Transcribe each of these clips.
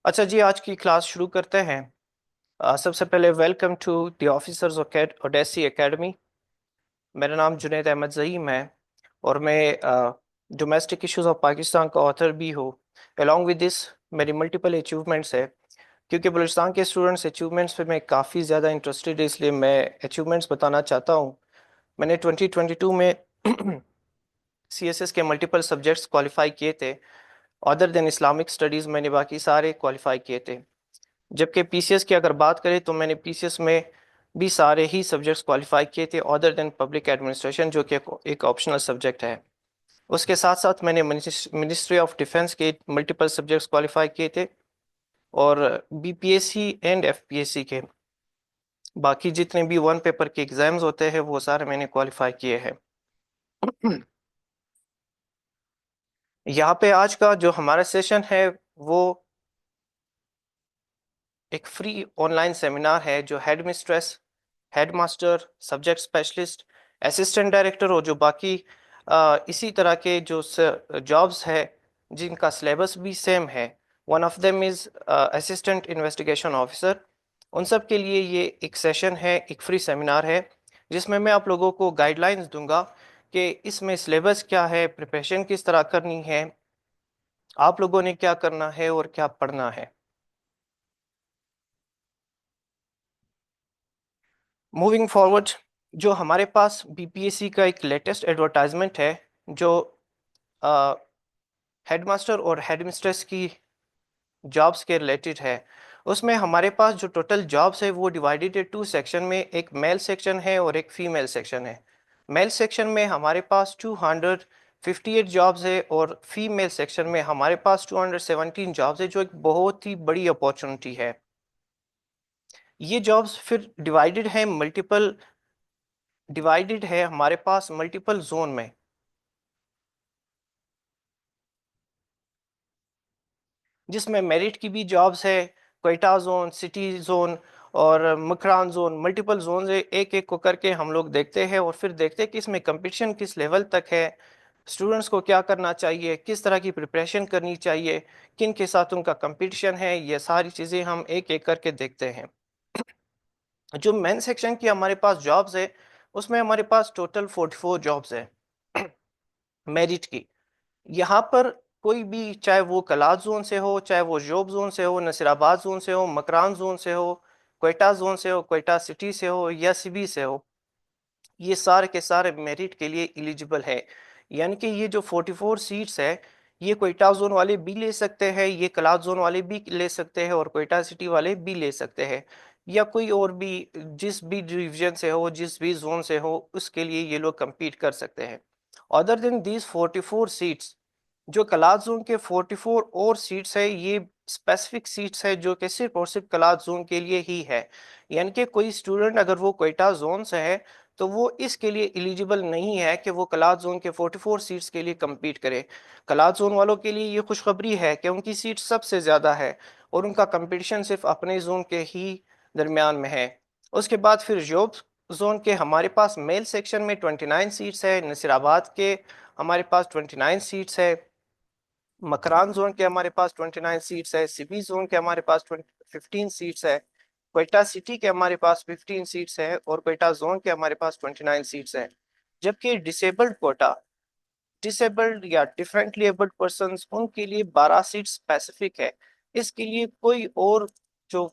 अच्छा जी, आज की क्लास शुरू करते हैं। सबसे पहले welcome to the officers Odyssey academy. मेरा नाम जुनैद अहमद ज़हीम है और मैं डोमेस्टिक इश्यूज ऑफ पाकिस्तान का ऑथर भी हूँ। अलॉन्ग विद दिस मेरी मल्टीपल अचीवमेंट्स है। क्योंकि बलूचिस्तान के स्टूडेंट्स अचीवमेंट्स पे मैं काफ़ी ज़्यादा इंटरेस्टेड है, इसलिए मैं अचीवमेंट्स बताना चाहता हूँ। मैंने 2022 में सीएसएस के मल्टीपल सब्जेक्ट्स क्वालिफाई किए थे। अदर देन इस्लामिक स्टडीज़ मैंने बाकी सारे क्वालिफाई किए थे। जबकि पीसीएस की अगर बात करें तो मैंने पीसीएस में भी सारे ही सब्जेक्ट्स क्वालिफाई किए थे अदर देन पब्लिक एडमिनिस्ट्रेशन, जो कि एक ऑप्शनल सब्जेक्ट है। उसके साथ साथ मैंने मिनिस्ट्री ऑफ डिफेंस के मल्टीपल सब्जेक्ट्स क्वालिफाई किए थे और बीपीएससी एंड एफपीएससी के बाकी जितने भी वन पेपर के एग्जाम्स होते हैं वो सारे मैंने क्वालिफाई किए हैं। यहाँ पे आज का जो हमारा सेशन है वो एक फ्री ऑनलाइन सेमिनार है जो head mistress, head master, subject specialist, assistant director और जो बाकी इसी तरह के जो जॉब्स है जिनका सिलेबस भी सेम है, one of them is assistant investigation officer, उन सब के लिए ये एक सेशन है, एक फ्री सेमिनार है जिसमें मैं आप लोगों को गाइडलाइंस दूंगा कि इसमें सिलेबस क्या है, प्रिपरेशन किस तरह करनी है, आप लोगों ने क्या करना है और क्या पढ़ना है। मूविंग फॉरवर्ड, जो हमारे पास बीपीएससी का एक लेटेस्ट एडवर्टाइजमेंट है जो हेडमास्टर और हेडमिस्ट्रेस की जॉब्स के रिलेटेड है, उसमें हमारे पास जो टोटल जॉब्स है वो डिवाइडेड है टू सेक्शन में। एक मेल सेक्शन है और एक फीमेल सेक्शन है। मेल सेक्शन में हमारे पास 258 जॉब्स है और फीमेल सेक्शन में हमारे पास 217 जॉब्स है, जो एक बहुत ही बड़ी अपॉर्चुनिटी है। ये जॉब्स फिर डिवाइडेड है हमारे पास मल्टीपल जोन में, जिसमें मेरिट की भी जॉब्स है। क्वेटा जोन, सिटी जोन और मकरान जोन, मल्टीपल जोन है। एक एक को करके हम लोग देखते हैं और फिर देखते हैं कि इसमें कंपटीशन किस लेवल तक है, स्टूडेंट्स को क्या करना चाहिए, किस तरह की प्रिपरेशन करनी चाहिए, किन के साथ उनका कंपटीशन है। ये सारी चीज़ें हम एक एक करके देखते हैं। जो मेन सेक्शन की हमारे पास जॉब्स है उसमें हमारे पास टोटल 44 जॉब्स है मेरिट की। यहाँ पर कोई भी, चाहे वो कलात जोन से हो, चाहे वो जोब जोन से हो, नसीराबाद जोन से हो, मकरान जोन से हो, क्वेटा जोन से हो, क्वेटा सिटी से हो या सिबी से हो, ये सारे के सारे मेरिट के लिए एलिजिबल है। यानी कि ये जो 44 सीट्स है, ये क्वेटा जोन वाले भी ले सकते हैं, ये कलात जोन वाले भी ले सकते हैं और क्वेटा सिटी वाले भी ले सकते हैं, या कोई और भी जिस भी डिवीजन से हो, जिस भी जोन से हो, उसके लिए ये लोग compete कर सकते हैं। अदर देन दीज 44 सीट्स, जो कलात जोन के 44 और सीट्स है, ये स्पेसिफिक सीट्स है जो कि सिर्फ और सिर्फ कलात जोन के लिए ही है। यानी कि कोई स्टूडेंट अगर वो क्वेटा जोन से है तो वो इसके लिए एलिजिबल नहीं है कि वो कलात जोन के 44 सीट्स के लिए compete करे। कलात जोन वालों के लिए ये खुशखबरी है कि उनकी सीट सबसे ज़्यादा है और उनका कंपटीशन सिर्फ अपने जोन के ही दरमियान में है। उसके बाद फिर जोब जोन के हमारे पास मेल सेक्शन में 29 सीट्स है, नसीराबाद के हमारे पास 29 सीट्स है, मकरान जोन के हमारे पास 29 सीट्स है, सिबी जोन के हमारे पास 15 सीट्स है, क्वेटा सिटी के हमारे पास 15 सीट्स है और क्वेटा जोन के हमारे पास 29 सीट्स है। जबकि डिसेबल्ड कोटा, डिसेबल्ड या डिफरेंटली एबल्ड पर्सन, उनके लिए 12 सीट स्पेसिफिक है। इसके लिए कोई और जो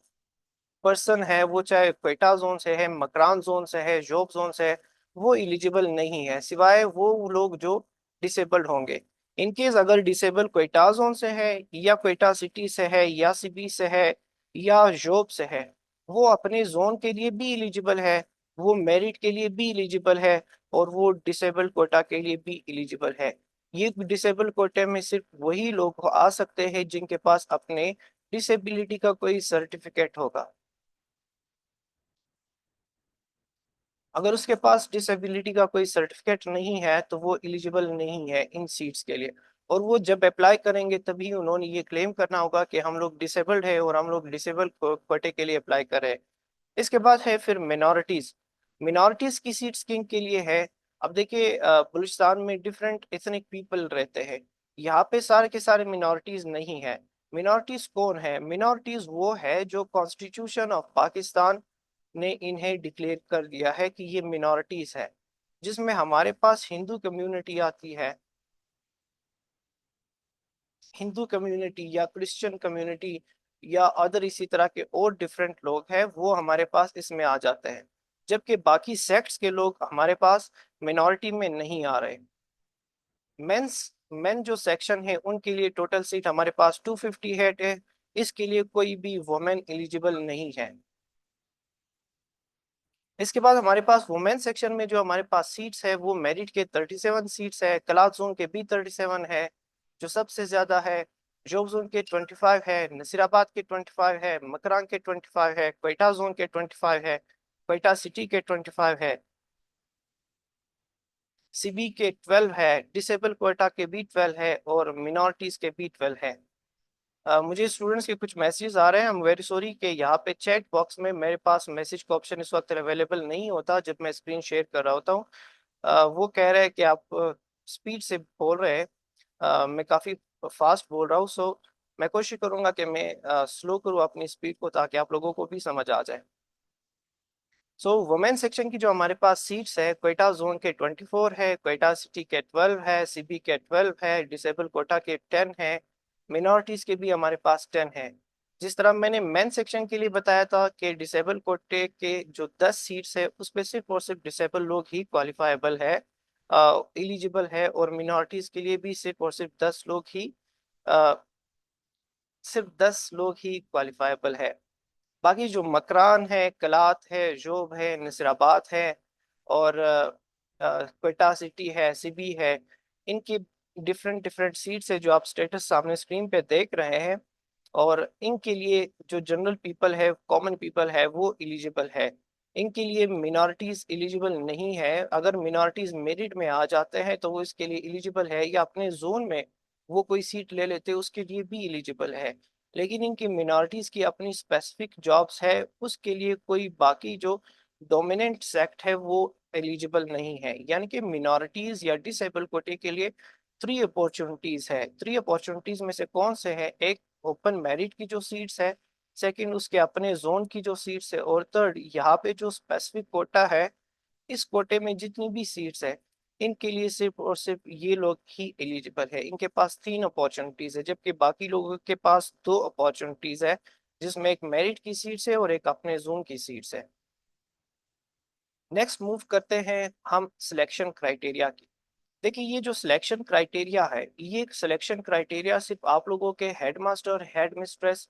पर्सन है, वो चाहे क्वेटा जोन से है, मकरान जोन से है, जोब जोन से है, वो एलिजिबल नहीं है, सिवाय वो लोग जो डिसेबल्ड होंगे। इनकेस अगर डिसेबल क्वेटा जोन से है या क्वेटा सिटी से है या सिबी से है या जोब से है, वो अपने जोन के लिए भी एलिजिबल है, वो मेरिट के लिए भी एलिजिबल है और वो डिसेबल कोटा के लिए भी एलिजिबल है। ये डिसेबल कोटे में सिर्फ वही लोग आ सकते हैं जिनके पास अपने डिसेबिलिटी का कोई सर्टिफिकेट होगा। अगर उसके पास डिसेबिलिटी का कोई सर्टिफिकेट नहीं है तो वो एलिजिबल नहीं है इन सीट्स के लिए। और वो जब अप्लाई करेंगे तभी उन्होंने ये क्लेम करना होगा कि हम लोग डिसेबल्ड है और हम लोग डिसेबल कोटे के लिए अप्लाई कर रहे हैं। इसके बाद है फिर मिनोरिटीज। मिनोरिटीज की सीट्स किन के लिए है? अब देखिए, बलूचिस्तान में डिफरेंट एथनिक पीपल रहते हैं। यहाँ पे सारे के सारे मिनोरिटीज नहीं है। मिनॉरिटीज कौन है? मिनॉरिटीज वो है जो कॉन्स्टिट्यूशन ऑफ पाकिस्तान ने इन्हें डिक्लेयर कर दिया है कि ये मिनॉरिटीज है, जिसमें हमारे पास हिंदू कम्युनिटी आती है। हिंदू कम्युनिटी या क्रिश्चियन कम्युनिटी या अदर इसी तरह के और डिफरेंट लोग हैं, वो हमारे पास इसमें आ जाते हैं, जबकि बाकी सेक्ट्स के लोग हमारे पास मिनॉरिटी में नहीं आ रहे। मेंस मेन जो सेक्शन है उनके लिए टोटल सीट हमारे पास 258 है। इसके लिए कोई भी वुमेन एलिजिबल नहीं है। इसके बाद हमारे पास वुमेन सेक्शन में जो हमारे पास सीट्स है वो मेरिट के 37 सीट्स है, क्लास जोन के भी 37 है जो सबसे ज्यादा है। जॉब जोन के 25 है, नसीराबाद के 25 है, मकरान के 25 है, क्वेटा जोन के 25 है, क्वेटा सिटी के 25 है, सीबी के 12 है, डिसेबल कोटा के भी 12 है और मिनॉरिटीज के भी 12 है। मुझे स्टूडेंट्स के कुछ मैसेजेस आ रहे हैं। हम वेरी सॉरी कि यहाँ पे चैट बॉक्स में मेरे पास मैसेज का ऑप्शन इस वक्त अवेलेबल नहीं होता जब मैं स्क्रीन शेयर कर रहा होता हूँ। वो कह रहे हैं कि आप स्पीड से बोल रहे हैं। मैं काफ़ी फास्ट बोल रहा हूँ, सो मैं कोशिश करूंगा कि मैं स्लो करूँ अपनी स्पीड को ताकि आप लोगों को भी समझ आ जाए। सो वुमेन सेक्शन की जो हमारे पास सीट्स है, क्वेटा जोन के 24 है, क्वेटा सिटी के 12 है, सीबी के 12 है, डिसेबल कोटा के 10 है, मिनॉरिटीज के भी हमारे पास 10 है। जिस तरह मैंने मेन सेक्शन के लिए बताया था कि डिसेबल कोटे के जो 10 सीट्स है उसमें सिर्फ और सिर्फ डिसेबल लोग ही क्वालिफाइबल है, एलिजिबल है, और मिनॉरिटीज के लिए भी सिर्फ और सिर्फ 10 लोग ही क्वालिफाइबल है। बाकी जो मकरान है, कलात है, जोब है, नसीराबाद है और क्वेटा सिटी है, सिबी है, इनकी डिफरेंट डिफरेंट सीट्स है जो आप स्टेटस सामने स्क्रीन पे देख रहे हैं। और इनके लिए जो जनरल पीपल है, कॉमन पीपल है, वो एलिजिबल है। इनके लिए मिनॉरिटीज एलिजिबल नहीं है। अगर मिनॉरिटीज मेरिट में आ जाते हैं तो वो इसके लिए एलिजिबल है, या अपने जोन में वो कोई सीट ले लेते उसके लिए भी एलिजिबल है। लेकिन इनकी मिनॉरिटीज की अपनी स्पेसिफिक जॉब्स है, उसके लिए कोई बाकी जो डोमिनेंट सेक्ट है वो एलिजिबल नहीं है। यानी कि मिनॉरिटीज या डिसेबल कोटे के लिए 3 अपॉर्चुनिटीज है। 3 अपॉर्चुनिटीज में से कौन से है? एक, ओपन मेरिट की जो सीट्स है, सेकंड उसके अपने जोन की जो सीट्स है, और थर्ड यहाँ पे जो स्पेसिफिक कोटा है, इस कोटे में जितनी भी सीट्स है इनके लिए सिर्फ और सिर्फ ये लोग ही एलिजिबल है। इनके पास 3 अपॉर्चुनिटीज है, जबकि बाकी लोगों के पास 2 अपॉर्चुनिटीज है, जिसमें एक मेरिट की सीट्स है और एक अपने जोन की सीट्स है। नेक्स्ट मूव करते हैं हम सिलेक्शन क्राइटेरिया की। देखिए, ये जो सिलेक्शन क्राइटेरिया है, ये सिलेक्शन क्राइटेरिया सिर्फ आप लोगों के हेडमास्टर, हेड मिस्ट्रेस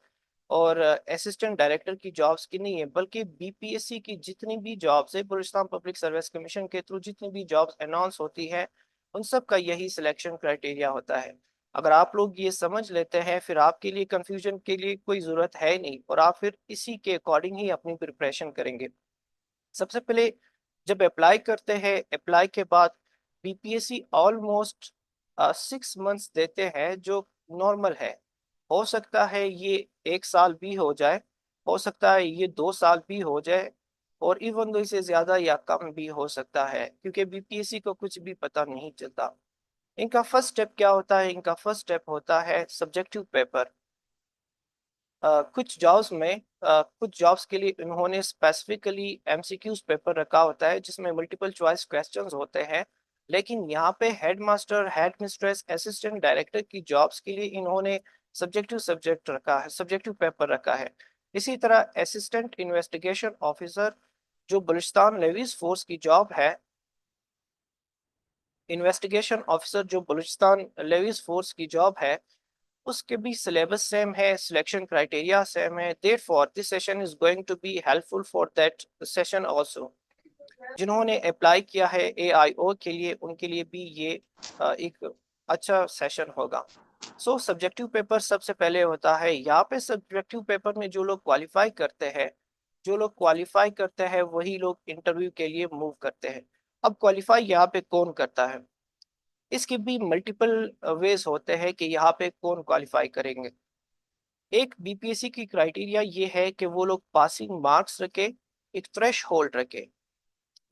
और असिस्टेंट डायरेक्टर की जॉब्स की नहीं है, बल्कि बीपीएससी की जितनी भी जॉब्स है, बलूचिस्तान पब्लिक सर्विस कमीशन के थ्रू जितनी भी जॉब्स अनाउंस होती है, उन सब का यही सिलेक्शन क्राइटेरिया होता है। अगर आप लोग ये समझ लेते हैं, फिर आपके लिए कंफ्यूजन के लिए कोई ज़रूरत है नहीं, और आप फिर इसी के अकॉर्डिंग ही अपनी प्रिपरेशन करेंगे। सबसे पहले जब अप्लाई करते हैं, अप्लाई के बाद बीपीएससी ऑलमोस्ट 6 मंथ्स देते हैं, जो नॉर्मल है। हो सकता है ये 1 साल भी हो जाए, हो सकता है ये 2 साल भी हो जाए, और इवन दो इसे ज्यादा या कम भी हो सकता है, क्योंकि बीपीएससी को कुछ भी पता नहीं चलता। इनका फर्स्ट स्टेप क्या होता है? इनका फर्स्ट स्टेप होता है सब्जेक्टिव पेपर। कुछ जॉब्स के लिए इन्होंने स्पेसिफिकली एमसीक्यूज पेपर रखा होता है, जिसमें मल्टीपल चॉइस क्वेश्चंस होते हैं। लेकिन यहाँ पे head master, head mistress, assistant director की जॉब्स के लिए इन्होंने सब्जेक्टिव पेपर रखा है। इसी तरह असिस्टेंट इन्वेस्टिगेशन ऑफिसर जो बलूचिस्तान लेवीज फोर्स की जॉब है, इन्वेस्टिगेशन ऑफिसर जो बलूचिस्तान लेवीज फोर्स की जॉब है, उसके भी सिलेबस सेम है, सिलेक्शन क्राइटेरिया सेम है। Therefore this session is going to be helpful for that session also. जिन्होंने अप्लाई किया है एआईओ के लिए, उनके लिए भी ये एक अच्छा सेशन होगा। सो सब्जेक्टिव पेपर सबसे पहले होता है। यहाँ पे सब्जेक्टिव पेपर में जो लोग क्वालिफाई करते हैं वही लोग इंटरव्यू के लिए मूव करते हैं। अब क्वालिफाई यहाँ पे कौन करता है? इसके भी मल्टीपल वेज होते हैं कि यहाँ पे कौन क्वालिफाई करेंगे। एक बीपीएससी की क्राइटेरिया ये है कि वो लोग पासिंग मार्क्स रखे, एक थ्रेश होल्ड रखे,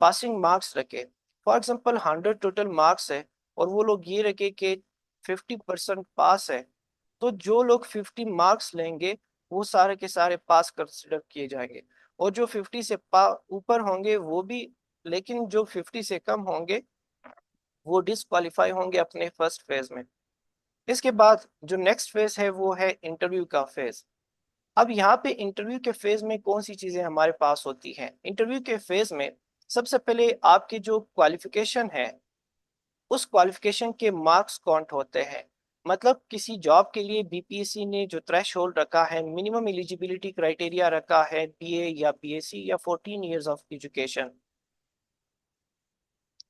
पासिंग मार्क्स रखे। फॉर एग्जाम्पल 100 टोटल मार्क्स है, और वो लोग ये रखे कि 50% पास है, तो जो लोग 50 मार्क्स लेंगे वो सारे के सारे पास कंसिडर किए जाएंगे, और जो 50 से ऊपर होंगे वो भी, लेकिन जो 50 से कम होंगे वो डिसक्वालीफाई होंगे अपने फर्स्ट फेज में। इसके बाद जो नेक्स्ट फेज है वो है इंटरव्यू का फेज। अब यहाँ पे इंटरव्यू के फेज में कौन सी चीजें हमारे पास होती हैं? इंटरव्यू के फेज में सबसे पहले आपकी जो क्वालिफिकेशन है उस क्वालिफिकेशन के मार्क्स काउंट होते हैं। मतलब किसी जॉब के लिए बीपीएससी ने जो थ्रेश होल्ड रखा है, मिनिमम एलिजिबिलिटी क्राइटेरिया रखा है, बीए या बीएससी या 14 इयर्स ऑफ एजुकेशन,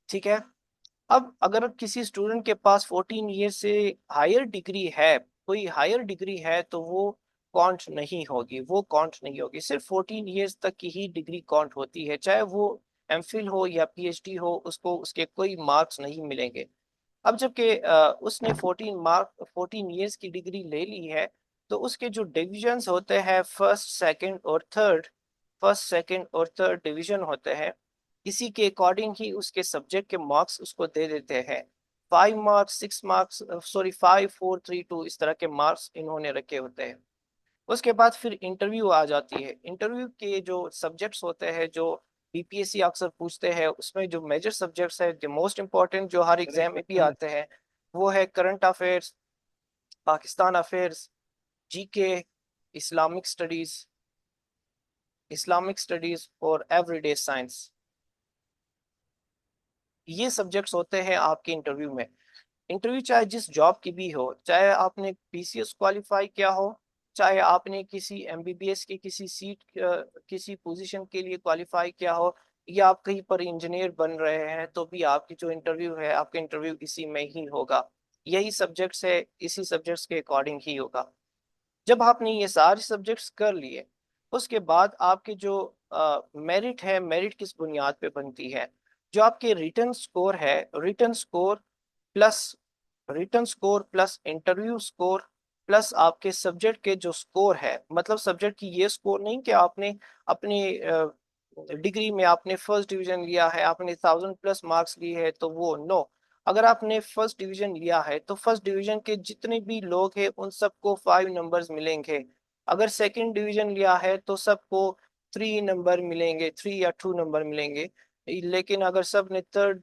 ठीक है। अब अगर किसी स्टूडेंट के पास 14 ईयर से हायर डिग्री है, कोई हायर डिग्री है, तो वो काउंट नहीं होगी, वो काउंट नहीं होगी। सिर्फ 14 ईयर्स तक की ही डिग्री काउंट होती है, चाहे वो एमफिल हो या पीएचडी हो, उसको उसके कोई मार्क्स नहीं मिलेंगे। अब जबकि उसने 14 ईयर्स की डिग्री ले ली है, तो उसके जो डिविजन्स होते हैं, फर्स्ट सेकंड और थर्ड डिवीजन होते हैं, इसी के अकॉर्डिंग ही उसके सब्जेक्ट के मार्क्स उसको दे देते हैं। 5 मार्क्स, 6 मार्क्स, सॉरी 5, 4, 3, 2, इस तरह के मार्क्स इन्होंने रखे होते हैं। उसके बाद फिर इंटरव्यू आ जाती है। इंटरव्यू के जो सब्जेक्ट्स होते हैं, जो बीपीएससी अक्सर पूछते हैं, उसमें जो मेजर सब्जेक्ट्स है, जो मोस्ट इंपॉर्टेंट, जो हर एग्जाम में भी आते हैं, वो है current affairs, Pakistan affairs, GK, Islamic studies Islamic studies और एवरीडे साइंस। ये सब्जेक्ट्स होते हैं आपके इंटरव्यू में। इंटरव्यू चाहे जिस जॉब की भी हो, चाहे आपने पीसीएस क्वालिफाई किया हो, चाहे आपने किसी एमबीबीएस की किसी सीट किसी पोजीशन के लिए क्वालिफाई किया हो, या आप कहीं पर इंजीनियर बन रहे हैं, तो भी आपकी जो इंटरव्यू है, आपका इंटरव्यू इसी में ही होगा। यही सब्जेक्ट्स है, इसी सब्जेक्ट्स के अकॉर्डिंग ही होगा। जब आपने ये सारे सब्जेक्ट्स कर लिए, उसके बाद आपके जो मेरिट है, मेरिट किस बुनियाद पे बनती है? जो आपके रिटर्न स्कोर है, plus return score plus interview score plus आपके सब्जेक्ट के जो स्कोर है, मतलब सब्जेक्ट की ये स्कोर नहीं कि आपने अपनी डिग्री में आपने फर्स्ट डिवीजन लिया है, आपने 1000+ मार्क्स लिए है, तो वो नो। अगर आपने फर्स्ट डिवीजन लिया है तो फर्स्ट डिवीजन के जितने भी लोग हैं उन सबको 5 नंबर्स मिलेंगे। अगर सेकंड डिवीजन लिया है तो सबको 3 नंबर मिलेंगे, 3 या 2 नंबर मिलेंगे। लेकिन अगर सब ने थर्ड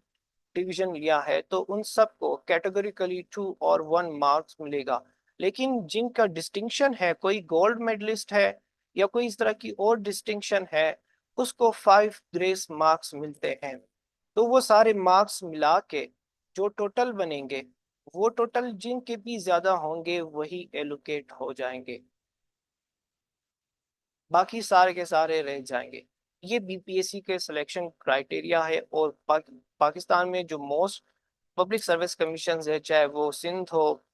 डिवीजन लिया है तो उन सबको कैटेगरिकली 2 और 1 मार्क्स मिलेगा। लेकिन जिनका डिस्टिंक्शन है, कोई गोल्ड मेडलिस्ट है या कोई इस तरह की और डिस्टिंक्शन है, उसको 5 ग्रेस मार्क्स मिलते हैं। तो वो सारे मार्क्स मिला के जो टोटल बनेंगे, वो टोटल जिनके भी ज्यादा होंगे वही एलोकेट हो जाएंगे, बाकी सारे के सारे रह जाएंगे। ये बीपीएससी के सिलेक्शन क्राइटेरिया है। और पाकिस्तान में जो मोस्ट पब्लिक सर्विस कमीशन है, चाहे वो सिंध हो,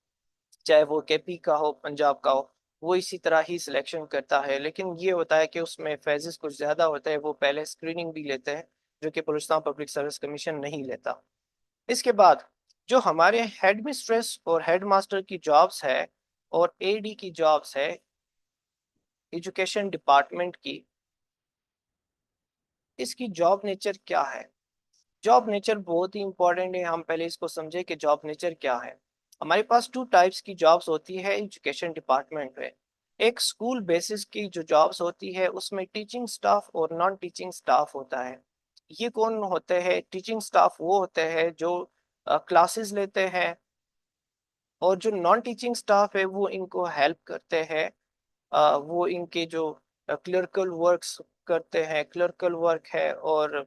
चाहे वो केपी का हो, पंजाब का हो, वो इसी तरह ही सिलेक्शन करता है। लेकिन ये होता है कि उसमें फेजेस कुछ ज्यादा होते हैं, वो पहले स्क्रीनिंग भी लेते हैं, जो कि बलूचिस्तान पब्लिक सर्विस कमीशन नहीं लेता। इसके बाद जो हमारे हेड मिस्ट्रेस और हेड मास्टर की जॉब्स है और एडी की जॉब्स है, एजुकेशन डिपार्टमेंट की, इसकी जॉब नेचर क्या है? जॉब नेचर बहुत ही इंपॉर्टेंट है। हम पहले इसको समझे कि जॉब नेचर क्या है। हमारे पास 2 टाइप्स की जॉब्स होती है एजुकेशन डिपार्टमेंट में। एक स्कूल बेसिस की जो जॉब्स होती है, उसमें टीचिंग स्टाफ और नॉन टीचिंग स्टाफ होता है। ये कौन होते हैं? टीचिंग स्टाफ वो होते हैं जो क्लासेस लेते हैं, और जो नॉन टीचिंग स्टाफ है वो इनको हेल्प करते हैं। वो इनके जो क्लर्कल वर्क्स करते हैं, क्लर्कल वर्क है, और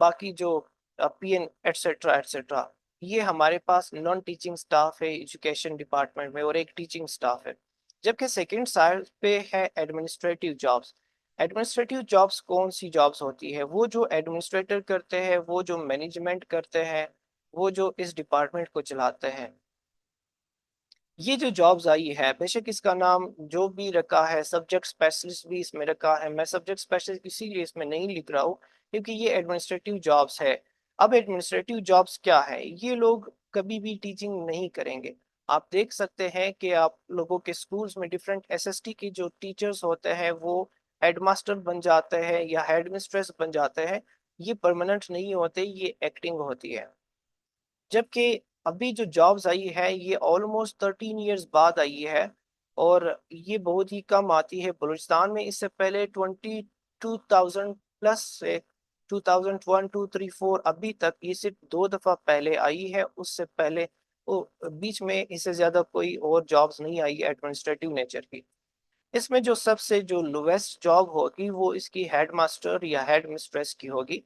बाकी जो पीएन एटसेट्रा एटसेट्रा, ये हमारे पास नॉन टीचिंग स्टाफ है एजुकेशन डिपार्टमेंट में, और एक टीचिंग स्टाफ है। जबकि सेकंड साइड पे है एडमिनिस्ट्रेटिव जॉब्स। एडमिनिस्ट्रेटिव जॉब्स कौन सी जॉब्स होती है? वो जो एडमिनिस्ट्रेटर करते हैं, वो जो मैनेजमेंट करते हैं, वो जो इस डिपार्टमेंट को चलाते हैं। ये जो जॉब्स आई है, बेशक इसका नाम जो भी रखा है, सब्जेक्ट स्पेशलिस्ट भी इसमें रखा है, मैं सब्जेक्ट स्पेशलिस्ट इसीलिए इसमें नहीं लिख रहा हूँ क्योंकि ये एडमिनिस्ट्रेटिव जॉब्स है। अब एडमिनिस्ट्रेटिव जॉब्स क्या है? ये लोग कभी भी टीचिंग नहीं करेंगे। आप देख सकते हैं कि आप लोगों के स्कूल्स में डिफरेंट एसएसटी के जो टीचर्स होते हैं वो हेडमास्टर बन जाते हैं या हेडमिस्ट्रेस बन जाते हैं। ये परमानेंट नहीं होते, ये एक्टिंग होती है। जबकि अभी जो जॉब्स आई है ये ऑलमोस्ट 13 ईयर्स बाद आई है, और ये बहुत ही कम आती है बलूचिस्तान में। इससे पहले 22,000 प्लस से 2001, 2, 3, 4 अभी तक ये सिर्फ 2 दफा पहले आई है। उससे पहले वो बीच में इससे ज्यादा कोई और जॉब्स नहीं आई है एडमिनिस्ट्रेटिव नेचर की। इसमें जो सबसे जो लोवेस्ट जॉब होगी वो इसकी हेड मास्टर या हेड मिस्ट्रेस की होगी,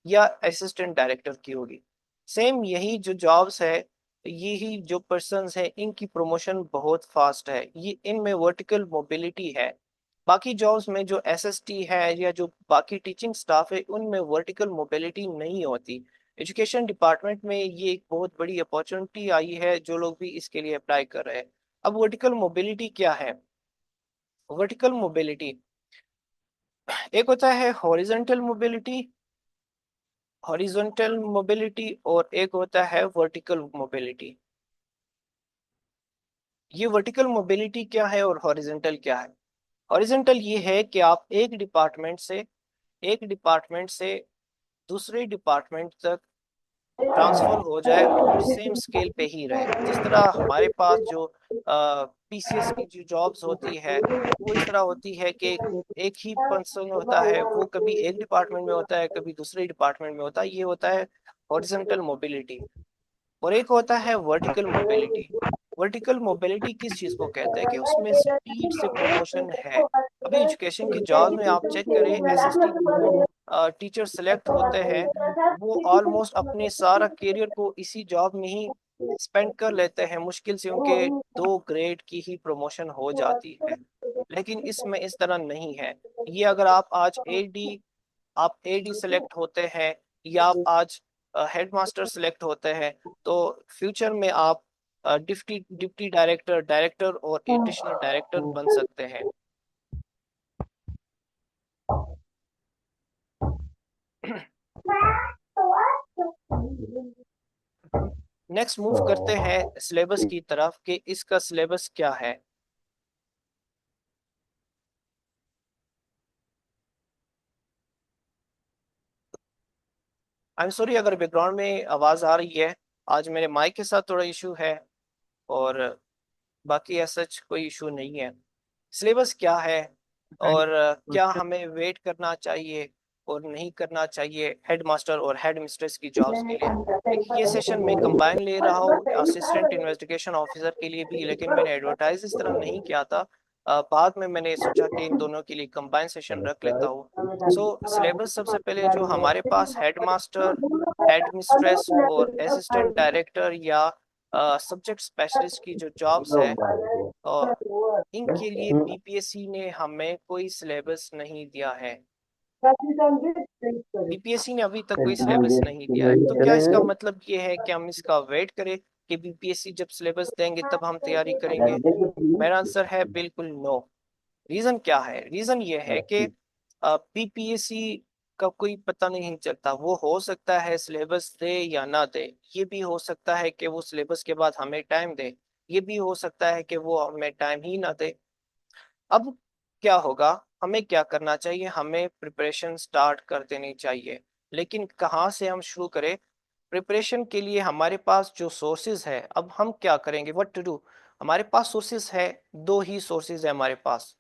या असिस्टेंट डायरेक्टर की होगी। सेम यही जो जॉब्स है, यही जो पर्सन्स है, इनकी प्रमोशन बहुत फास्ट है, ये इनमें वर्टिकल मोबिलिटी है। बाकी जॉब्स में जो एसएसटी है या जो बाकी टीचिंग स्टाफ है उनमें वर्टिकल मोबिलिटी नहीं होती। एजुकेशन डिपार्टमेंट में ये एक बहुत बड़ी अपॉर्चुनिटी आई है, जो लोग भी इसके लिए अप्लाई कर रहे हैं। अब वर्टिकल मोबिलिटी क्या है? वर्टिकल मोबिलिटी, एक होता है हॉरिजॉन्टल मोबिलिटी, हॉरिजॉन्टल मोबिलिटी, और एक होता है वर्टिकल मोबिलिटी। ये वर्टिकल मोबिलिटी क्या है और हॉरिजॉन्टल क्या है? हॉरिजॉन्टल ये है कि आप एक डिपार्टमेंट से दूसरे डिपार्टमेंट तक ट्रांसफर हो जाए और सेम स्केल पे ही रहे। जिस तरह हमारे पास जो पीसीएस की जो जॉब्स होती है वो इस तरह होती है कि एक ही पर्सन होता है, वो कभी एक डिपार्टमेंट में होता है, कभी दूसरे डिपार्टमेंट में होता है। ये होता है हॉरिजॉन्टल मोबिलिटी। और एक होता है वर्टिकल मोबिलिटी। वर्टिकल मोबिलिटी किस चीज को कहते हैं कि उसमें स्पीड से प्रमोशन है। अभी एजुकेशन की जॉब में आप चेक करें, एसएसटी जो टीचर सेलेक्ट होते हैं वो ऑलमोस्ट अपने सारा करियर को इसी जॉब में ही स्पेंड कर लेते हैं। मुश्किल से उनके 2 ग्रेड की ही प्रमोशन हो जाती है। लेकिन इसमें इस तरह नहीं है। ये अगर आप एडी सेलेक्ट होते हैं, या आप आज हेड मास्टर सेलेक्ट होते हैं, तो फ्यूचर में आप डिप्टी डिप्टी डायरेक्टर, डायरेक्टर और एडिशनल डायरेक्टर बन सकते हैं। नेक्स्ट मूव करते हैं सिलेबस की तरफ कि इसका सिलेबस क्या है। आई एम सॉरी अगर बैकग्राउंड में आवाज आ रही है, आज मेरे माइक के साथ थोड़ा इशू है, और बाकी ऐसा कोई इशू नहीं है। सिलेबस क्या है और क्या हमें वेट करना चाहिए और नहीं करना चाहिए हेड मास्टर और हेड मिस्ट्रेस की जॉब्स के लिए। देखिए, ये सेशन मैं कंबाइन ले रहा हूँ असिस्टेंट इन्वेस्टिगेशन ऑफिसर के लिए भी, लेकिन मैंने एडवर्टाइज इस तरह नहीं किया था। बाद में मैंने सोचा कि इन दोनों के लिए कंबाइन सेशन रख लेता हूँ। सो सिलेबस सबसे पहले जो हमारे पास हेड मास्टर, हेड मिस्ट्रेस और असिस्टेंट डायरेक्टर या सब्जेक्ट स्पेशलिस्ट की जो जॉब्स है, और इनके लिए बीपीएससी ने हमें कोई सिलेबस नहीं दिया है। बीपीएससी ने अभी तक कोई सिलेबस नहीं दिया है। तो क्या इसका मतलब ये है कि हम इसका वेट करें कि बीपीएससी जब सिलेबस देंगे तब हम तैयारी करेंगे? मेरा आंसर है बिल्कुल नो। रीजन क्या है? रीजन ये है कि बीपीएससी का कोई पता नहीं चलता। वो हो सकता है सिलेबस दे या ना दे, ये भी हो सकता है कि वो सिलेबस के बाद हमें टाइम दे, ये भी हो सकता है कि वो हमें टाइम ही ना दे। अब क्या होगा? हमें क्या करना चाहिए? हमें प्रिपरेशन स्टार्ट कर देनी चाहिए। लेकिन कहाँ से हम शुरू करें? प्रिपरेशन के लिए हमारे पास जो सोर्सेज है, अब हम क्या करेंगे, व्हाट टू डू? हमारे पास सोर्सेज है, 2 ही सोर्सेज है हमारे पास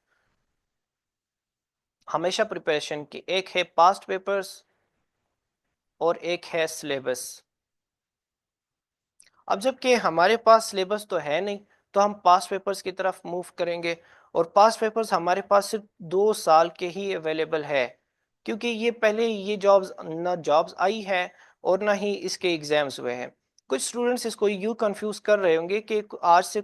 हमेशा प्रिपरेशन की। एक है पास्ट पेपर्स और एक है सिलेबस। अब जबकि हमारे पास सिलेबस तो है नहीं, तो हम पास्ट पेपर्स की तरफ मूव करेंगे। और पास्ट पेपर्स हमारे पास सिर्फ 2 साल के ही अवेलेबल है, क्योंकि ये पहले ये जॉब्स ना जॉब्स आई है और ना ही इसके एग्जाम्स हुए हैं। कुछ स्टूडेंट्स इसको यूं कंफ्यूज कर रहे होंगे कि आज से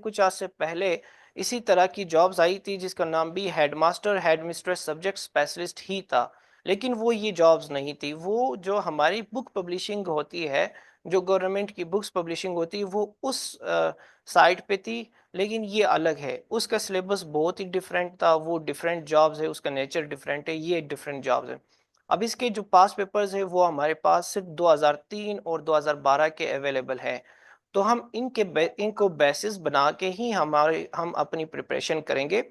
पहले इसी तरह की जॉब्स आई थी जिसका नाम भी हेडमास्टर, हेडमिस्ट्रेस, सब्जेक्ट स्पेशलिस्ट ही था। लेकिन वो ये जॉब्स नहीं थी। वो जो हमारी बुक पब्लिशिंग होती है, जो गवर्नमेंट की बुक्स पब्लिशिंग होती है, वो उस साइट पे थी। लेकिन ये अलग है, उसका सिलेबस बहुत ही डिफरेंट था। वो डिफरेंट जॉब्स है, उसका नेचर डिफरेंट है, ये डिफरेंट जॉब्स है। अब इसके जो पास पेपर्स है वो हमारे पास सिर्फ 2003 और 2012 के अवेलेबल है। तो हम इनको बेसिस बना के ही हम अपनी प्रिपरेशन करेंगे।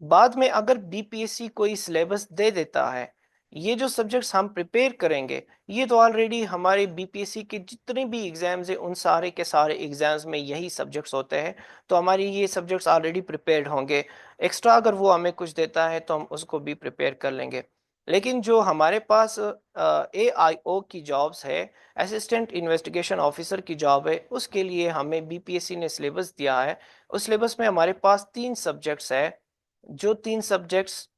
बाद में अगर बीपीएससी कोई सिलेबस दे देता है ये जो सब्जेक्ट्स हम प्रिपेयर करेंगे, ये तो ऑलरेडी हमारे बीपीएससी के जितने भी एग्जाम्स हैं उन सारे के सारे एग्जाम्स में यही सब्जेक्ट्स होते हैं। तो हमारी ये सब्जेक्ट्स ऑलरेडी प्रिपेयर्ड होंगे। एक्स्ट्रा अगर वो हमें कुछ देता है तो हम उसको भी प्रिपेयर कर लेंगे। लेकिन जो हमारे पास AIO की जॉब्स है, असिस्टेंट इन्वेस्टिगेशन ऑफिसर की जॉब है, उसके लिए हमें बीपीएससी ने सिलेबस दिया है। उस सिलेबस में हमारे पास 3 सब्जेक्ट्स है। जो 3 सब्जेक्ट्स,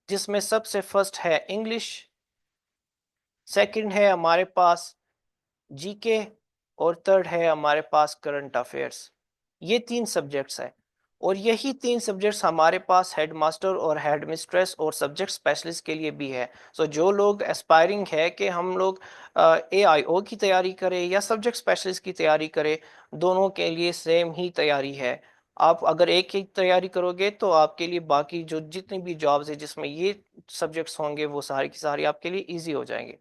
जिसमें सबसे फर्स्ट है इंग्लिश, सेकंड है हमारे पास जीके, और थर्ड है हमारे पास करंट अफेयर्स। ये 3 सब्जेक्ट्स हैं। और यही 3 सब्जेक्ट्स हमारे पास हेड मास्टर और हेड मिस्ट्रेस और सब्जेक्ट स्पेशलिस्ट के लिए भी है। सो जो लोग एस्पायरिंग है कि हम लोग AIO की तैयारी करें या सब्जेक्ट स्पेशलिस्ट की तैयारी करें, दोनों के लिए सेम ही तैयारी है। आप अगर एक ही तैयारी करोगे तो आपके लिए बाकी जो जितनी भी जॉब्स है जिसमें ये सब्जेक्ट्स होंगे वो सारी की सारी आपके लिए इजी हो जाएंगे।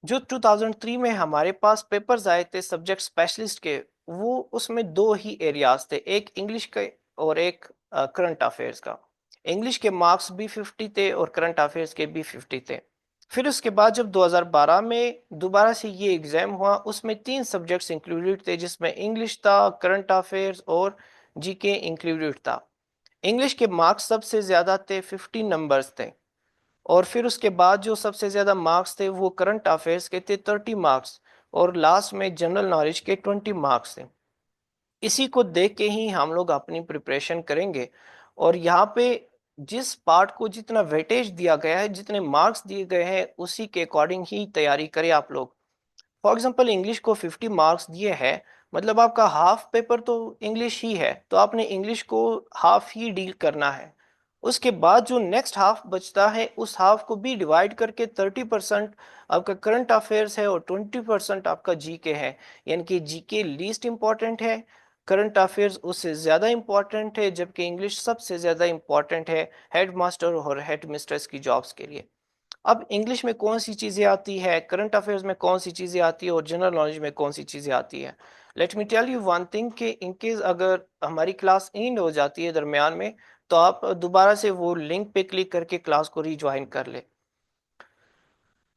जो 2003 में हमारे पास पेपर्स आए थे सब्जेक्ट स्पेशलिस्ट के, वो उसमें 2 ही एरियाज थे, एक इंग्लिश का और एक करंट अफेयर्स का। इंग्लिश के मार्क्स भी 50 थे और करंट अफेयर्स के भी 50 थे। फिर उसके बाद जब 2012 में दोबारा से ये एग्जाम हुआ, उसमें 3 सब्जेक्ट्स इंक्लूडेड थे, जिसमें इंग्लिश था, करंट अफेयर्स और जीके इंक्लूडेड था। इंग्लिश के मार्क्स सबसे ज्यादा थे, 50 नंबर्स थे। और फिर उसके बाद जो सबसे ज्यादा मार्क्स थे वो करंट अफेयर्स के थे, 30 मार्क्स। और लास्ट में जनरल नॉलेज के 20 मार्क्स थे। इसी को देख के ही हम लोग अपनी प्रिपरेशन करेंगे। और यहाँ पे जिस पार्ट को जितना वेटेज दिया गया है, जितने मार्क्स दिए गए हैं, उसी के अकॉर्डिंग ही तैयारी करें आप लोग। फॉर एग्जाम्पल इंग्लिश को 50 मार्क्स दिए हैं, मतलब आपका हाफ पेपर तो इंग्लिश ही है, तो आपने इंग्लिश को हाफ ही डील करना है। उसके बाद जो नेक्स्ट हाफ बचता है उस हाफ को भी डिवाइड करके 30% आपका करंट अफेयर्स है और 20% आपका जीके है। यानी कि जीके लीस्ट इंपॉर्टेंट है, करंट अफेयर्स उससे ज्यादा इंपॉर्टेंट है, जबकि इंग्लिश सबसे ज्यादा इंपॉर्टेंट है हेड मास्टर और हेड मिस्ट्रेस की जॉब्स के लिए। अब इंग्लिश में कौन सी चीजें आती है, करंट अफेयर्स में कौन सी चीजें आती है और जनरल नॉलेज में कौन सी चीजें आती है। Let me tell you one thing कि इनकेस अगर हमारी क्लास एंड हो जाती है दरमियान में, तो आप दोबारा से वो लिंक पे क्लिक करके क्लास को रीज्वाइन कर ले।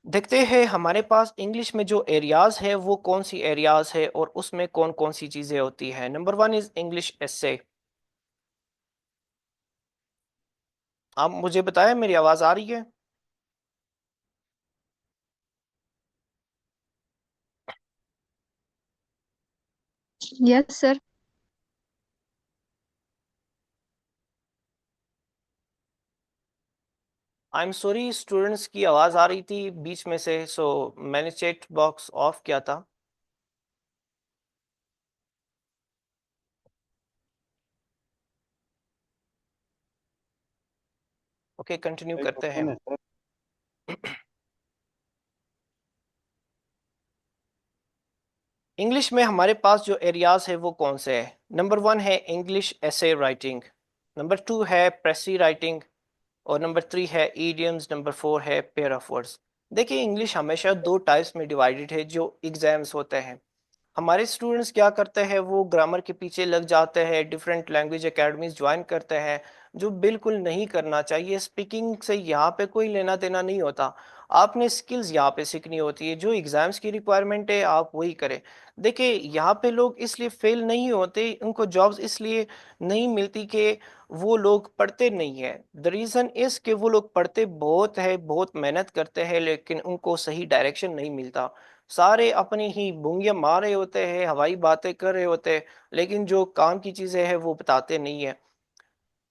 देखते हैं हमारे पास इंग्लिश में जो एरियाज है वो कौन सी एरियाज है और उसमें कौन कौन सी चीजें होती है। नंबर 1 इज इंग्लिश एसे। आप मुझे बताएं, मेरी आवाज आ रही है? Yes sir. I am sorry, students की आवाज आ रही थी बीच में से, सो मैंने चैट बॉक्स ऑफ किया था। ओके, कंटिन्यू एक करते हैं क्वेश्चन है हम। सर। इंग्लिश में हमारे पास जो एरियाज है वो कौन से है? नंबर 1 है इंग्लिश एसे राइटिंग, नंबर 2 है प्रेसी राइटिंग, और नंबर 3 है ईडियम्स, नंबर 4 है पेयर ऑफ वर्ड्स। देखिए इंग्लिश हमेशा 2 टाइप्स में डिवाइडेड है जो एग्जाम्स होते हैं। हमारे स्टूडेंट्स क्या करते हैं, वो ग्रामर के पीछे लग जाते हैं, डिफरेंट लैंग्वेज एकेडमीज ज्वाइन करते हैं, जो बिल्कुल नहीं करना चाहिए। स्पीकिंग से यहाँ पे कोई लेना देना नहीं होता। आपने स्किल्स यहाँ पे सीखनी होती है, जो एग्जाम्स की रिक्वायरमेंट है आप वही करें। देखिए यहाँ पे लोग इसलिए फेल नहीं होते, उनको जॉब्स इसलिए नहीं मिलती कि वो लोग पढ़ते नहीं है। द रीज़न इज कि वो लोग पढ़ते बहुत है, बहुत मेहनत करते हैं, लेकिन उनको सही डायरेक्शन नहीं मिलता। सारे अपनी ही बुंगियां मार रहे होते हैं, हवाई बातें कर रहे होते हैं, लेकिन जो काम की चीजें हैं वो बताते नहीं है।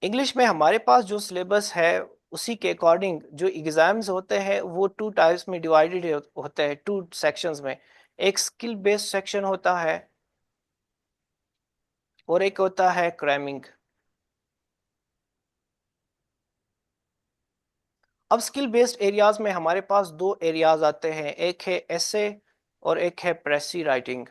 इंग्लिश में हमारे पास जो सिलेबस है उसी के अकॉर्डिंग जो एग्जाम्स होते हैं वो 2 टाइप्स में डिवाइडेड होते हैं, 2 सेक्शंस में। एक स्किल बेस्ड सेक्शन होता है और एक होता है क्रैमिंग। अब स्किल बेस्ड एरियाज में हमारे पास 2 एरियाज आते हैं, एक है एसे और एक है प्रेसी राइटिंग।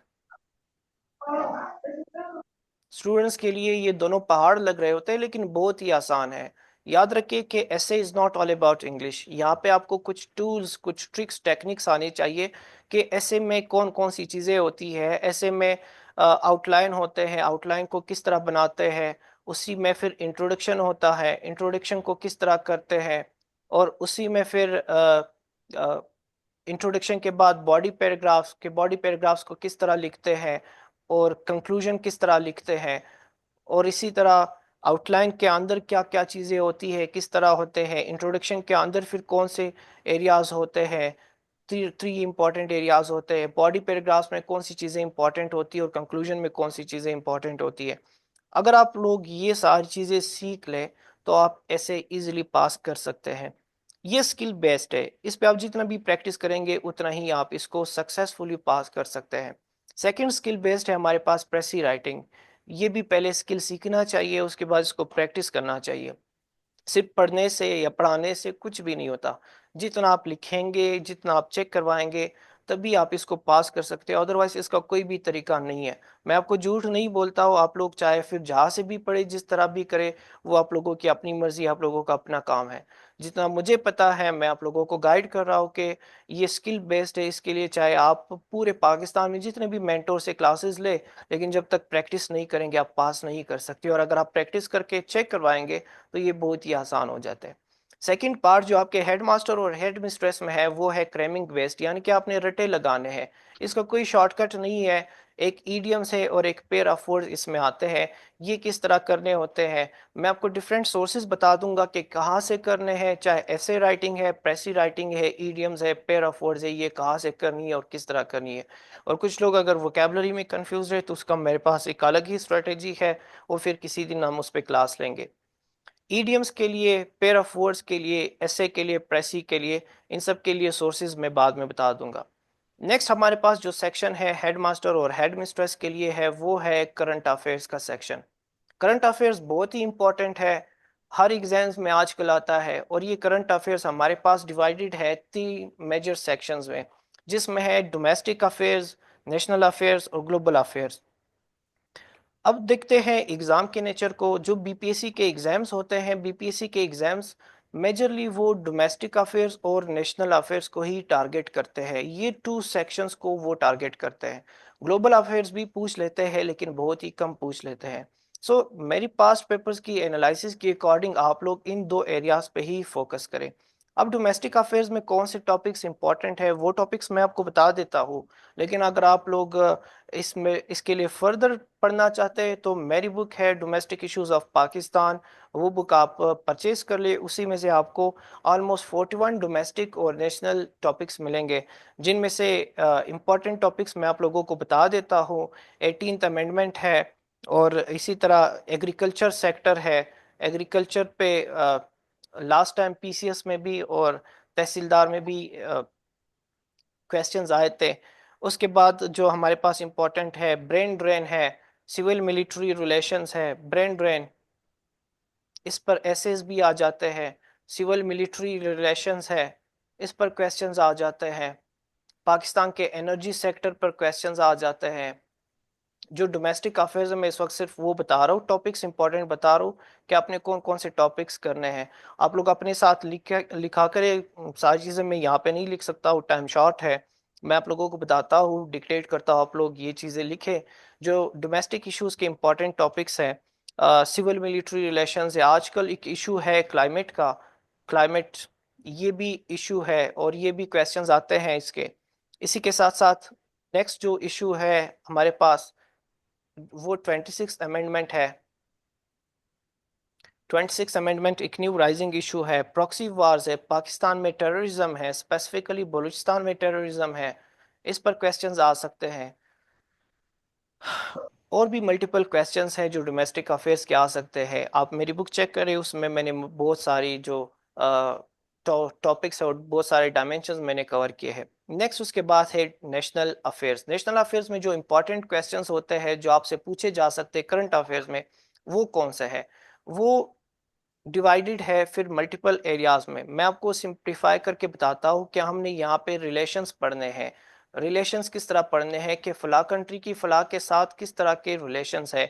स्टूडेंट्स के लिए ये दोनों पहाड़ लग रहे होते हैं, लेकिन बहुत ही आसान है। याद रखिए कि ऐसे is not all about English. यहाँ पे आपको कुछ टूल्स, कुछ ट्रिक्स, टेक्निक्स आनी चाहिए कि ऐसे में कौन कौन सी चीज़ें होती है। ऐसे में आउटलाइन होते हैं, आउटलाइन को किस तरह बनाते हैं, उसी में फिर इंट्रोडक्शन होता है, इंट्रोडक्शन को किस तरह करते हैं, और उसी में फिर इंट्रोडक्शन के बाद बॉडी पैराग्राफ्स को किस तरह लिखते हैं और कंक्लूजन किस तरह लिखते हैं, और इसी तरह आउटलाइन के अंदर क्या क्या चीज़ें होती है, किस तरह होते हैं, इंट्रोडक्शन के अंदर फिर कौन से एरियाज होते हैं, थ्री इंपॉर्टेंट एरियाज होते हैं, बॉडी पैराग्राफ्स में कौन सी चीज़ें इंपॉर्टेंट होती है और कंक्लूजन में कौन सी चीज़ें इंपॉर्टेंट होती है। अगर आप लोग ये सारी चीज़ें सीख लें तो आप ऐसे इजीली पास कर सकते हैं। ये स्किल बेस्ड है, इस पे आप जितना भी प्रैक्टिस करेंगे उतना ही आप इसको सक्सेसफुली पास कर सकते हैं। सेकंड स्किल बेस्ड है हमारे पास प्रेसी राइटिंग। ये भी पहले स्किल सीखना चाहिए, उसके बाद इसको प्रैक्टिस करना चाहिए। सिर्फ पढ़ने से या पढ़ाने से कुछ भी नहीं होता। जितना आप लिखेंगे, जितना आप चेक करवाएंगे, तभी आप इसको पास कर सकते हैं, अदरवाइज इसका कोई भी तरीका नहीं है। मैं आपको झूठ नहीं बोलता हूँ, आप लोग चाहे फिर जहाँ से भी पढ़े, जिस तरह भी करे, वो आप लोगों की अपनी मर्जी, आप लोगों का अपना काम है। जितना मुझे पता है मैं आप लोगों को गाइड कर रहा हूँ कि ये स्किल बेस्ड है। इसके लिए चाहे आप पूरे पाकिस्तान में जितने भी मेंटोर से क्लासेस ले, लेकिन जब तक प्रैक्टिस नहीं करेंगे आप पास नहीं कर सकते। और अगर आप प्रैक्टिस करके चेक करवाएंगे तो ये बहुत ही आसान हो जाता है। सेकंड पार्ट जो आपके हेड मास्टर और हेड मिस्ट्रेस में है वो है क्रैमिंग वेस्ट, यानी कि आपने रटे लगाने हैं। इसका कोई शॉर्टकट नहीं है। एक ईडियम्स है और एक पेयर ऑफ वर्ड्स इसमें आते हैं। ये किस तरह करने होते हैं मैं आपको डिफरेंट सोर्सेज बता दूंगा कि कहाँ से करने हैं, चाहे ऐसे राइटिंग है, प्रेसी राइटिंग है, ईडियम्स है, पेयर ऑफ वर्ड्स है, ये कहाँ से करनी है और किस तरह करनी है। और कुछ लोग अगर वोकेबलरी में कंफ्यूज है तो उसका मेरे पास एक अलग ही स्ट्रेटेजी है, वो फिर किसी दिन हम उस पर क्लास लेंगे। ईडियम्स के लिए, पेयर ऑफ वर्ड्स के लिए, ऐसे के लिए, प्रेसी के लिए, इन सब के लिए सोर्सेज मैं बाद में बता दूंगा। नेक्स्ट हमारे पास जो सेक्शन है हेड मास्टर और हेड मिस्ट्रेस के लिए है वो है करंट अफेयर्स का सेक्शन। करंट अफेयर्स बहुत ही इंपॉर्टेंट है, हर एग्जाम्स में आजकल आता है। और ये करंट अफेयर्स हमारे पास डिवाइडेड है 3 मेजर सेक्शंस में, जिसमें है डोमेस्टिक अफेयर्स, नेशनल अफेयर्स और ग्लोबल अफेयर्स। अब देखते हैं एग्जाम के नेचर को। जो बीपीएससी के एग्जाम्स होते हैं, बीपीएससी के एग्जाम्स मेजरली वो डोमेस्टिक अफेयर्स और नेशनल अफेयर्स को ही टारगेट करते हैं, ये 2 सेक्शंस को वो टारगेट करते हैं। ग्लोबल अफेयर्स भी पूछ लेते हैं लेकिन बहुत ही कम पूछ लेते हैं। सो मेरी पास्ट पेपर्स की एनालिसिस के अकॉर्डिंग आप लोग इन 2 एरियाज पे ही फोकस करें। अब डोमेस्टिक अफेयर्स में कौन से टॉपिक्स इंपॉर्टेंट है वो टॉपिक्स मैं आपको बता देता हूँ। लेकिन अगर आप लोग इसमें इसके लिए फर्दर पढ़ना चाहते हैं तो मेरी बुक है डोमेस्टिक इश्यूज ऑफ पाकिस्तान, वो बुक आप परचेज कर ले। उसी में से आपको ऑलमोस्ट 41 डोमेस्टिक और नेशनल टॉपिक्स मिलेंगे, जिनमें से इम्पोर्टेंट टॉपिक्स मैं आप लोगों को बता देता हूँ। 18th अमेंडमेंट है, और इसी तरह एग्रीकल्चर सेक्टर है। एग्रीकल्चर पे लास्ट टाइम पीसीएस में भी और तहसीलदार में भी क्वेश्चंस आए थे। उसके बाद जो हमारे पास इंपॉर्टेंट है ब्रेन ड्रेन है, सिविल मिलिट्री रिलेशंस है, ब्रेन ड्रेन, इस पर एसेस भी आ जाते हैं। सिविल मिलिट्री रिलेशंस है, इस पर क्वेश्चंस आ जाते हैं। पाकिस्तान के एनर्जी सेक्टर पर क्वेश्चंस आ जाते हैं। जो डोमेस्टिक अफेयर्स में इस वक्त सिर्फ वो बता रहा हूँ, टॉपिक्स इंपॉर्टेंट बता रहा हूँ कि आपने कौन कौन से टॉपिक्स करने हैं। आप लोग अपने साथ लिखा कर ये सारी चीज़ें मैं यहाँ पे नहीं लिख सकता हूँ, टाइम शॉर्ट है। मैं आप लोगों को बताता हूँ, डिक्टेट करता हूँ, आप लोग ये चीज़ें लिखे। जो डोमेस्टिक इश्यूज के इंपॉर्टेंट टॉपिक्स हैं, सिविल मिलिट्री रिलेशंस है, आजकल एक इशू है क्लाइमेट का, क्लाइमेट, ये भी इशू है और ये भी क्वेश्चंस आते हैं इसके। इसी के साथ साथ नेक्स्ट जो इशू है हमारे पास वो 26th अमेंडमेंट है। 26th अमेंडमेंट एक न्यू राइजिंग इशू है। प्रॉक्सी वार्स है, पाकिस्तान में टेररिज्म है, स्पेसिफिकली बलूचिस्तान में टेररिज्म है, इस पर क्वेश्चंस आ सकते हैं। और भी मल्टीपल क्वेश्चंस हैं जो डोमेस्टिक अफेयर्स के आ सकते हैं। आप मेरी बुक चेक करें, उसमें मैंने बहुत सारी जो टॉपिक्स और बहुत सारे डायमेंशंस मैंने कवर किए हैं। नेक्स्ट उसके बाद है नेशनल अफेयर्स। नेशनल अफेयर्स में जो इंपॉर्टेंट क्वेश्चंस होते हैं जो आपसे पूछे जा सकते हैं करंट अफेयर्स में, वो कौन से है, वो डिवाइडेड है फिर मल्टीपल एरियाज में। मैं आपको सिंप्लीफाई करके बताता हूँ कि हमने यहाँ पे रिलेशंस पढ़ने हैं। रिलेशंस किस तरह पढ़ने हैं कि फला कंट्री की फला के साथ किस तरह के रिलेशंस है,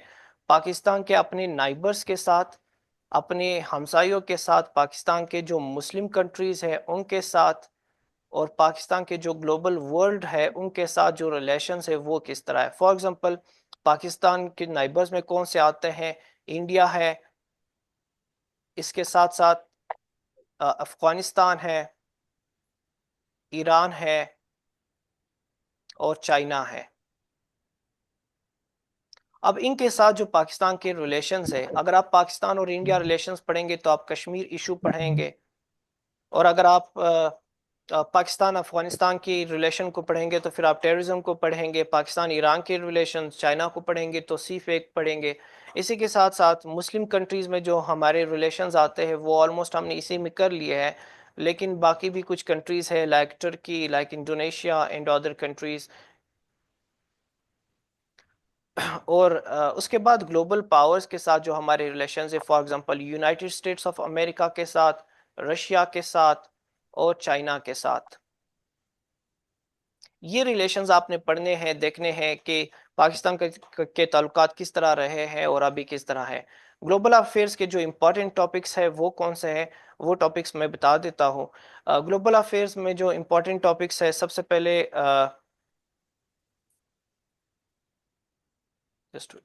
पाकिस्तान के अपने नाइबर्स के साथ, अपने हमसायों के साथ, पाकिस्तान के जो मुस्लिम कंट्रीज है उनके साथ, और पाकिस्तान के जो ग्लोबल वर्ल्ड है उनके साथ जो रिलेशंस है वो किस तरह है। फॉर एग्जांपल पाकिस्तान के नाइबर्स में कौन से आते हैं, इंडिया है, इसके साथ साथ अफगानिस्तान है, ईरान है और चाइना है। अब इनके साथ जो पाकिस्तान के रिलेशंस है, अगर आप पाकिस्तान और इंडिया रिलेशंस पढ़ेंगे तो आप कश्मीर इशू पढ़ेंगे। और अगर आप पाकिस्तान अफगानिस्तान की रिलेशन को पढ़ेंगे तो फिर आप टेररिज्म को पढ़ेंगे। पाकिस्तान ईरान के रिलेशन, चाइना को पढ़ेंगे तो सी फेक पढ़ेंगे। इसी के साथ साथ मुस्लिम कंट्रीज़ में जो हमारे रिलेशंस आते हैं वो ऑलमोस्ट हमने इसी में कर लिए हैं। लेकिन बाकी भी कुछ कंट्रीज़ है, like Turkey, like Indonesia and other countries. और उसके बाद ग्लोबल पावर्स के साथ जो हमारे रिलेशंस है, for example United states of America के साथ, रशिया के साथ और चाइना के साथ। ये रिलेशंस आपने पढ़ने हैं, देखने हैं कि पाकिस्तान के ताल्लुकात किस तरह रहे हैं और अभी किस तरह है। ग्लोबल अफेयर्स के जो इम्पोर्टेंट टॉपिक्स है वो कौन से हैं, वो टॉपिक्स मैं बता देता हूँ। ग्लोबल अफेयर्स में जो इम्पोर्टेंट टॉपिक्स है, सबसे पहले just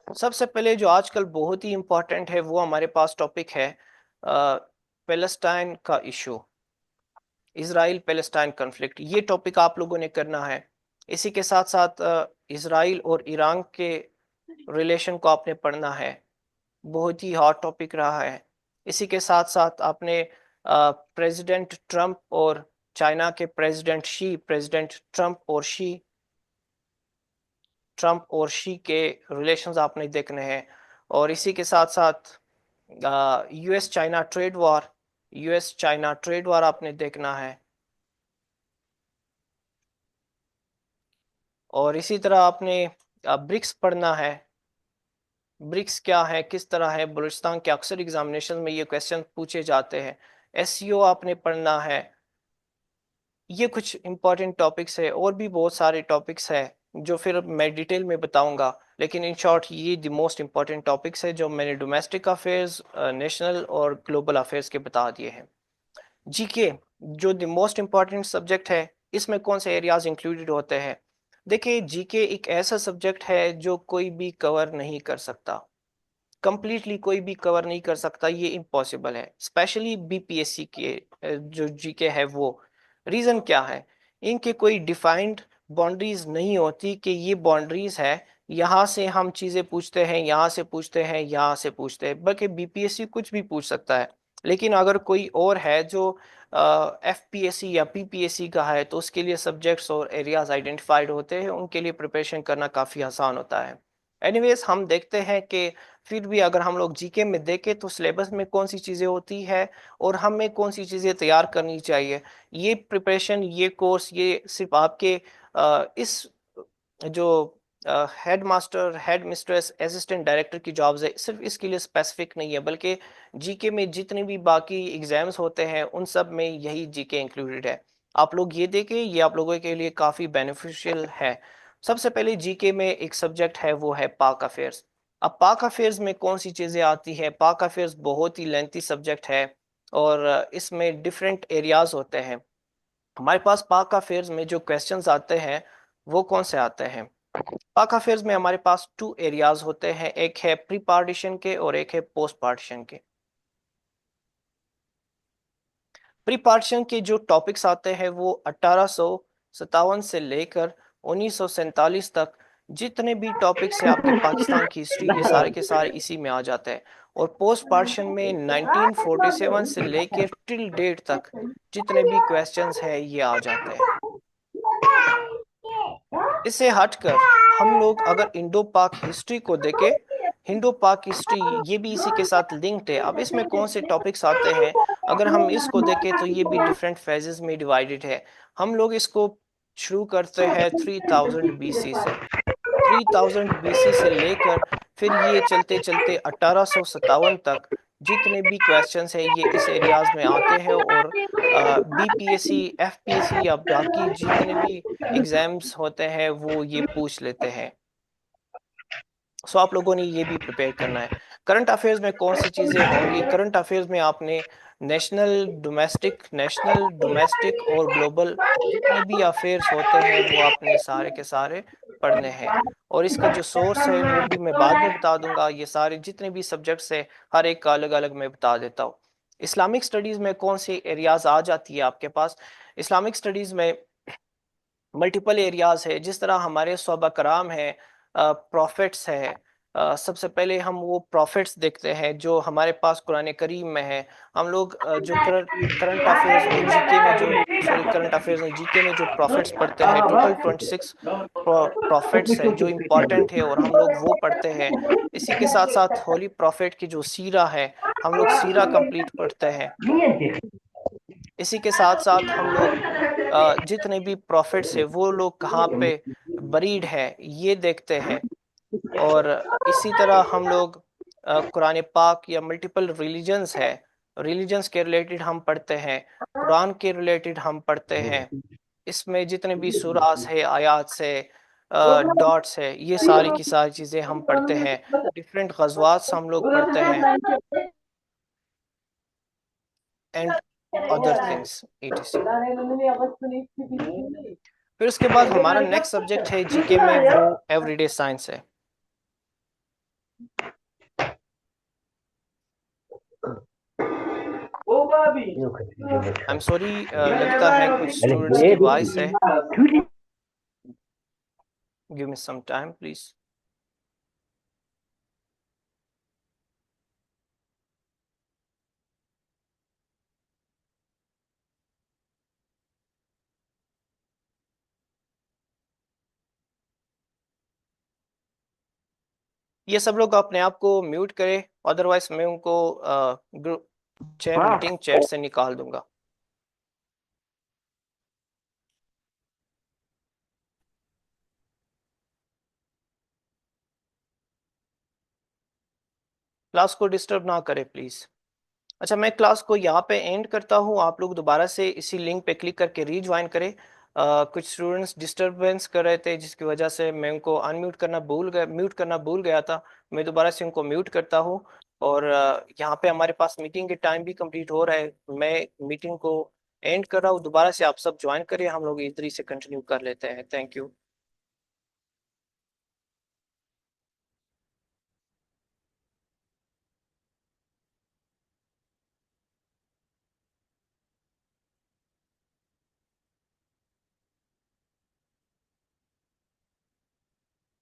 सबसे पहले जो आजकल बहुत ही इम्पोर्टेंट है वो हमारे पास टॉपिक है पैलेस्टाइन का इशू, इसराइल पैलेस्टाइन कॉन्फ्लिक्ट। ये टॉपिक आप लोगों ने करना है। इसी के साथ साथ इसराइल और ईरान के रिलेशन को आपने पढ़ना है, बहुत ही हॉट टॉपिक रहा है। इसी के साथ साथ आपने प्रेसिडेंट ट्रंप और चाइना के प्रेसिडेंट ट्रंप और शी के रिलेशंस आपने देखने हैं। और इसी के साथ साथ यूएस चाइना ट्रेड वॉर आपने देखना है। और इसी तरह आपने ब्रिक्स पढ़ना है। ब्रिक्स क्या है, किस तरह है, बलूचिस्तान के अक्सर एग्जामिनेशन में ये क्वेश्चन पूछे जाते हैं। एससीओ आपने पढ़ना है। ये कुछ इंपॉर्टेंट टॉपिक्स है, और भी बहुत सारे टॉपिक्स है जो फिर मैं डिटेल में बताऊंगा। लेकिन इन शॉर्ट ये द मोस्ट इंपॉर्टेंट टॉपिक्स है जो मैंने डोमेस्टिक अफेयर्स, नेशनल और ग्लोबल अफेयर्स के बता दिए हैं। जीके जो द मोस्ट इम्पॉर्टेंट सब्जेक्ट है, इसमें कौन से एरियाज इंक्लूडेड होते हैं। देखिए, जीके एक ऐसा सब्जेक्ट है जो कोई भी कवर नहीं कर सकता, कंप्लीटली कोई भी कवर नहीं कर सकता, ये इम्पॉसिबल है। स्पेशली बीपीएससी के जो जीके है वो। रीज़न क्या है, इनके कोई डिफाइंड बाउंड्रीज नहीं होती कि ये बाउंड्रीज है, यहाँ से हम चीज़ें पूछते हैं, यहाँ से पूछते हैं, यहाँ से पूछते हैं, बल्कि बीपीएससी कुछ भी पूछ सकता है। लेकिन अगर कोई और है जो एफपीएससी या पीपीएससी का है तो उसके लिए सब्जेक्ट्स और एरियाज आइडेंटिफाइड होते हैं, उनके लिए प्रिपरेशन करना काफ़ी आसान होता है। एनीवेज, हम देखते हैं कि फिर भी अगर हम लोग जीके में देखें तो सिलेबस में कौन सी चीज़ें होती है और हमें कौन सी चीज़ें तैयार करनी चाहिए। ये प्रिपरेशन, ये कोर्स, ये सिर्फ आपके इस जो head master, head mistress, assistant director की जॉब्स है, सिर्फ इसके लिए स्पेसिफिक नहीं है, बल्कि जीके में जितने भी बाकी एग्जाम्स होते हैं उन सब में यही जीके इंक्लूडेड है। आप लोग ये देखें, ये आप लोगों के लिए काफ़ी बेनिफिशियल है। सबसे पहले जीके में एक सब्जेक्ट है वो है पाक अफेयर्स। अब पाक अफेयर्स में कौन सी चीज़ें आती है, पाक अफेयर्स बहुत ही लेंथी सब्जेक्ट है और इसमें डिफरेंट एरियाज होते हैं। हमारे पास पाक अफेयर्स में जो क्वेश्चंस आते हैं वो कौन से आते हैं। पाक अफेयर्स में हमारे पास टू एरियाज होते हैं, एक है प्री पार्टीशन के और एक है पोस्ट पार्टीशन के। प्री पार्टीशन के जो टॉपिक्स आते हैं वो 1857 से लेकर 1947 तक जितने भी टॉपिक्स है आपके पाकिस्तान की हिस्ट्री के, सारे के सारे इसी में आ जाते हैं। और पोस्ट पार्टीशन में 1947 से लेकर टिल डेट तक जितने भी क्वेश्चंस है ये आ जाते हैं। इससे हटकर हम लोग अगर इंडो पाक हिस्ट्री को देखें, इंडो पाक हिस्ट्री ये भी इसी के साथ लिंक्ड है। अब इसमें कौन से टॉपिक्स आते हैं, अगर हम इसको देखें तो ये भी डिफरेंट फेजेस में डिवाइडेड है। हम लोग इसको शुरू करते हैं 3000 बीसी से। 3000 बीसी से लेकर फिर ये चलते चलते 1857 तक जितने भी क्वेश्चंस है ये इस एरियाज में आते हैं। और बीपीएससी, एफपीएससी या बाकी जितने भी एग्जाम्स होते हैं वो ये पूछ लेते हैं। सो आप लोगों ने ये भी प्रिपेयर करना है। करंट अफेयर्स में कौन सी चीज़ें होंगी, करंट अफेयर्स में आपने नेशनल डोमेस्टिक और ग्लोबल जितने भी अफेयर्स होते हैं वो आपने सारे के सारे पढ़ने हैं। और इसका जो सोर्स है वो भी मैं बाद में बता दूंगा। ये सारे जितने भी सब्जेक्ट्स हैं हर एक का अलग अलग मैं बता देता हूँ। इस्लामिक स्टडीज में कौन सी एरियाज आ जाती है आपके पास? इस्लामिक स्टडीज में मल्टीपल एरियाज है। जिस तरह हमारे सहाबा कराम है, प्रॉफिट्स है, सबसे पहले हम वो प्रॉफिट्स देखते हैं जो हमारे पास कुरान करीम में है। हम लोग जो करंट अफेयर्स में जीके में जो करंट अफेयर्स में जीके में जो प्रॉफिट्स पढ़ते हैं, टोटल 26 प्रॉफिट्स है जो इम्पोर्टेंट है और हम लोग वो पढ़ते हैं। इसी के साथ साथ होली प्रॉफिट की जो सीरा है, हम लोग सीरा कंप्लीट पढ़ते हैं। इसी के साथ साथ हम लोग जितने भी प्रॉफिट्स है वो लोग कहाँ पे बरीड है ये देखते हैं। और इसी तरह हम लोग कुरान पाक या मल्टीपल रिलीजन्स है, रिलीजन्स के रिलेटेड हम पढ़ते हैं, कुरान के रिलेटेड हम पढ़ते हैं। इसमें जितने भी सूरास है, आयात से डॉट्स है, ये सारी की सारी चीज़ें हम पढ़ते हैं। डिफरेंट गज़वात हम लोग पढ़ते हैं एंड अदर थिंग्स etc। फिर उसके बाद हमारा नेक्स्ट सब्जेक्ट है जीके में, वो एवरीडे साइंस है। आई एम सॉरी, लगता है कुछ स्टूडेंट्स की वॉइस है। Give me some time please. ये सब लोग अपने आप को म्यूट करें, अदरवाइज मैं उनको ग्रुप मीटिंग चैट से निकाल दूंगा। क्लास को डिस्टर्ब ना करें प्लीज। अच्छा, मैं क्लास को यहाँ पे एंड करता हूँ। आप लोग दोबारा से इसी लिंक पे क्लिक करके रीज्वाइन करें। कुछ स्टूडेंट्स डिस्टरबेंस कर रहे थे जिसकी वजह से मैं उनको अनम्यूट करना भूल गया, म्यूट करना भूल गया था। मैं दोबारा से उनको म्यूट करता हूँ। और यहाँ पे हमारे पास मीटिंग के टाइम भी कंप्लीट हो रहा है। मैं मीटिंग को एंड कर रहा हूँ। दोबारा से आप सब ज्वाइन करें, हम लोग इधर ही से कंटिन्यू कर लेते हैं। Thank you.